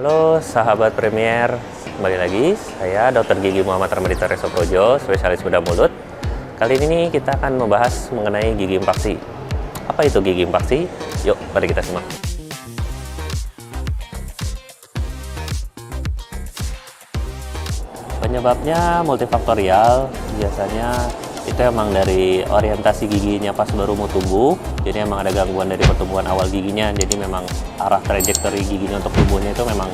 Halo sahabat Premier, kembali lagi saya Dr. Gigi Muhammad Ramadita Resoprojo, spesialis bedah mulut. Kali ini kita akan membahas mengenai gigi impaksi. Apa itu gigi impaksi? Yuk, mari kita simak. Penyebabnya multifaktorial, biasanya itu emang dari orientasi giginya pas baru mau tumbuh. Jadi emang ada gangguan dari pertumbuhan awal giginya, jadi memang arah trajektori giginya untuk tumbuhnya itu memang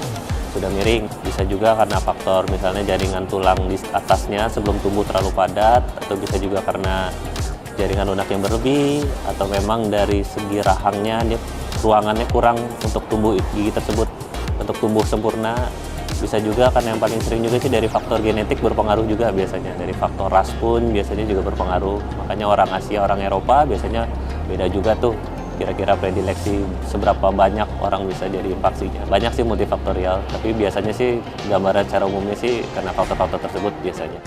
sudah miring. Bisa juga karena faktor misalnya jaringan tulang di atasnya sebelum tumbuh terlalu padat, atau bisa juga karena jaringan lunak yang berlebih, atau memang dari segi rahangnya dia ruangannya kurang untuk tumbuh gigi tersebut untuk tumbuh sempurna. Bisa juga karena yang paling sering juga sih dari faktor genetik berpengaruh juga, biasanya dari faktor ras pun biasanya juga berpengaruh. Makanya orang Asia, orang Eropa biasanya beda juga tuh kira-kira predileksi seberapa banyak orang bisa jadi impaksinya. Banyak sih multifaktorial, tapi biasanya sih gambaran secara umumnya sih karena faktor-faktor tersebut biasanya.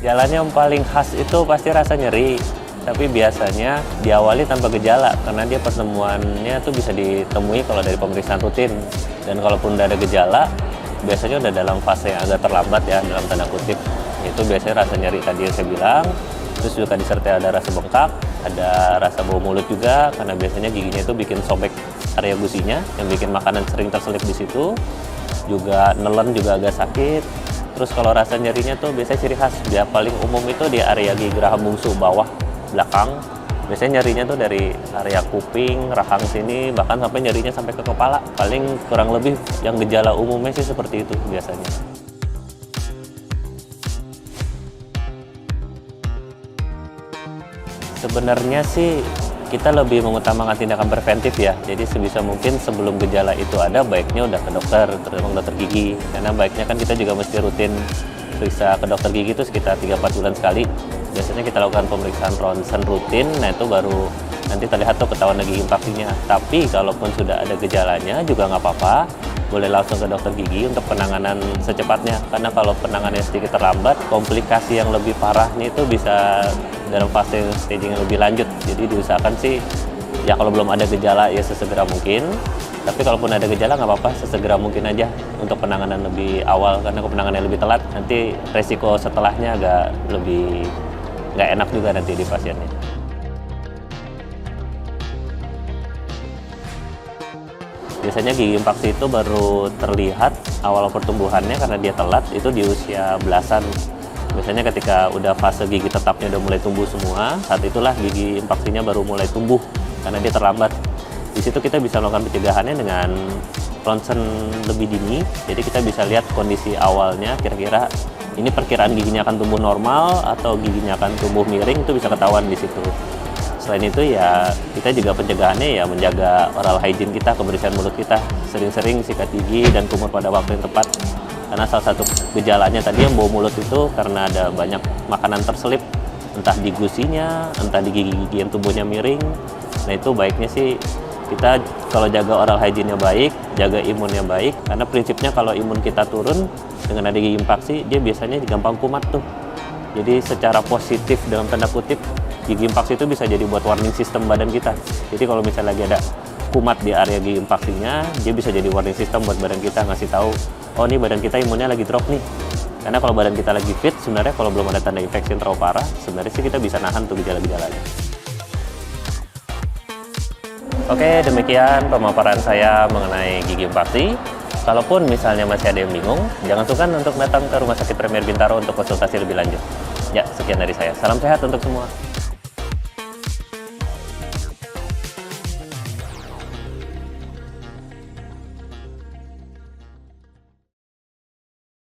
Jalan yang paling khas itu pasti rasa nyeri. Tapi biasanya diawali tanpa gejala, karena dia pertemuannya tuh bisa ditemui kalau dari pemeriksaan rutin. Dan kalaupun udah ada gejala, biasanya udah dalam fase yang agak terlambat ya, dalam tanda kutip. Itu biasanya rasa nyeri tadi yang saya bilang, terus juga disertai ada rasa bengkak, ada rasa bau mulut juga, karena biasanya giginya itu bikin sobek area gusinya, yang bikin makanan sering terselip di situ. Juga nelen juga agak sakit. Terus kalau rasa nyerinya tuh biasanya ciri khas, dia paling umum itu di area gigi geraham bungsu bawah belakang. Biasanya nyerinya tuh dari area kuping, rahang sini, bahkan sampai nyerinya sampai ke kepala. Paling kurang lebih yang gejala umumnya sih seperti itu biasanya. Sebenarnya sih kita lebih mengutamakan tindakan preventif ya. Jadi sebisa mungkin sebelum gejala itu ada, baiknya udah ke dokter, terutama dokter gigi. Karena baiknya kan kita juga mesti rutin periksa ke dokter gigi itu sekitar 3-4 bulan sekali. Biasanya kita lakukan pemeriksaan ronsen rutin, nah itu baru nanti terlihat tuh ketahuan gigi impaksinya. Tapi kalaupun sudah ada gejalanya juga nggak apa-apa, boleh langsung ke dokter gigi untuk penanganan secepatnya. Karena kalau penanganannya sedikit terlambat, komplikasi yang lebih parah nih itu bisa dalam fase staging yang lebih lanjut. Jadi diusahakan sih, ya kalau belum ada gejala ya sesegera mungkin. Tapi kalaupun ada gejala nggak apa-apa, sesegera mungkin aja untuk penanganan lebih awal. Karena kalau penanganan lebih telat, nanti resiko setelahnya agak lebih nggak enak juga nanti di pasiennya. Biasanya gigi impaksi itu baru terlihat awal pertumbuhannya karena dia telat, itu di usia belasan. Biasanya ketika udah fase gigi tetapnya udah mulai tumbuh semua, saat itulah gigi impaksinya baru mulai tumbuh karena dia terlambat. Di situ kita bisa melakukan pencegahannya dengan ronsen lebih dini. Jadi kita bisa lihat kondisi awalnya, kira-kira ini perkiraan giginya akan tumbuh normal atau giginya akan tumbuh miring, itu bisa ketahuan di situ. Selain itu ya kita juga pencegahannya ya menjaga oral hygiene kita, kebersihan mulut kita, sering-sering sikat gigi dan kumur pada waktu yang tepat. Karena salah satu gejalanya tadi yang bau mulut itu karena ada banyak makanan terselip, entah di gusinya, entah di gigi-gigi yang tumbuhnya miring. Nah itu baiknya sih kita kalau jaga oral hygiene-nya baik, jaga imunnya baik, karena prinsipnya kalau imun kita turun dengan ada gigi impaksi, dia biasanya gampang kumat tuh. Jadi secara positif dalam tanda kutip, gigi impaksi itu bisa jadi buat warning system badan kita. Jadi kalau misalnya lagi ada kumat di area gigi impaksinya, dia bisa jadi warning system buat badan kita, ngasih tahu, oh nih badan kita imunnya lagi drop nih. Karena kalau badan kita lagi fit, sebenarnya kalau belum ada tanda infeksi yang terlalu parah, sebenarnya sih kita bisa nahan tuh gejala-gejalanya. Oke, demikian pemaparan saya mengenai gigi impaksi. Kalaupun misalnya masih ada yang bingung, jangan sungkan untuk datang ke Rumah Sakit Premier Bintaro untuk konsultasi lebih lanjut. Ya, sekian dari saya. Salam sehat untuk semua.